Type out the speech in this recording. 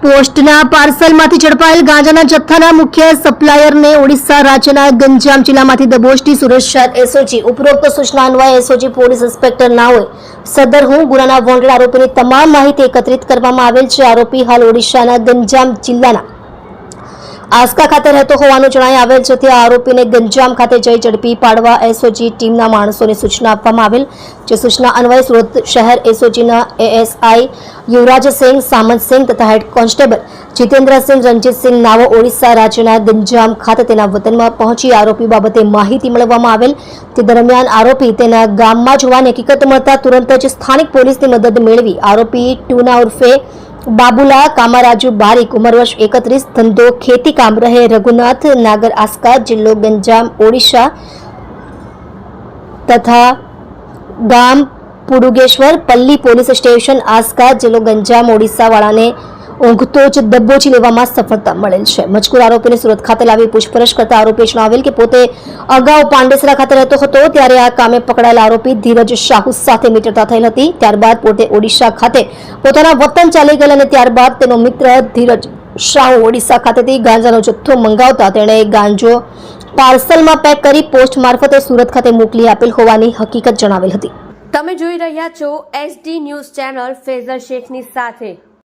પોસ્ટના પાર્સલમાંથી ઝડપાયેલ ગાંજાના જથ્થાના મુખ્ય સપ્લાયરને ઓડિશા રાજ્યના ગંજામ જિલ્લામાંથી દબોચતી સુરત શહેર એસઓજી ઉપરોક્ત સૂચના અન્વયે એસઓજી પોલીસ ઇન્સ્પેક્ટર નાઓએ સદર હું ગુનાના વોન્ટેડ આરોપીની તમામ માહિતી એકત્રિત કરવામાં આવેલ છે। આરોપી હાલ ઓડિશાના ગંજામ જિલ્લાના આસ્કા ખાતે રહેતો હોવાનું જણાઈ આવેલ છે। ત્યાં આરોપીને ગંજામ ખાતે જઈ ઝડપી પાડવા એસઓજી ટીમના માણસોને સૂચના આપવામાં આવેલ, જે સૂચના અન્વયે સુરત શહેર એસઓજીના એએસઆઈ યુવરાજસિંહ સામંતસિંહ તથા હેડ કોન્સ્ટેબલ જીતેન્દ્રસિંહ રણજીતસિંહ નાવો ઓડિશા રાજ્યના ગંજામ ખાતે તેના વતનમાં પહોંચી આરોપી બાબતે માહિતી મેળવવામાં આવેલ। તે દરમિયાન આરોપી તેના ગામમાં જોવાની હકીકત મળતા તુરંત જ સ્થાનિક પોલીસની મદદ મેળવી આરોપી ટુના ઉર્ફે બાબુલા કામારાજુ બારીક ઉંમર વર્ષ 31, ધંધો ખેતી કામ, રહે રઘુનાથ નાગર આસ્કા, જિલ્લો ગંજામ ઓડિશા તથા ગામ પુડુગેશ્વર પલ્લી પોલીસ સ્ટેશન આસ્કા જિલ્લો ગંજામ ઓડિશા વાળાને ઊંઘતો જ દબોચી લેવામાં સફળતા મળેલ છે। મજકૂર આરોપીને સુરત ખાતે લાવી પૂછપરછ કરતા આરોપીએ જણાવેલ કે પોતે અગાઉ પાંડેસરા ખાતે રહેતો હતો, ત્યારે આ કામે પકડાયેલ આરોપી ધીરજ શાહુ સાથે મિત્રતા થયેલ હતી। ત્યારબાદ પોતે ઓડિશા ખાતે પોતાના વતન ચાલી ગયેલ અને ત્યારબાદ તેનો મિત્ર ધીરજ શાહુ ઓડિશા ખાતેથી ગાંજાનો જથ્થો મંગાવતા તેણે ગાંજો પાર્સલમાં પેક કરી પોસ્ટ મારફતે સુરત ખાતે મોકલી આપેલ હોવાની હકીકત જણાવેલ હતી। તમે જોઈ રહ્યા છો SD ન્યૂઝ ચેનલ ફેઝર શેખની સાથે।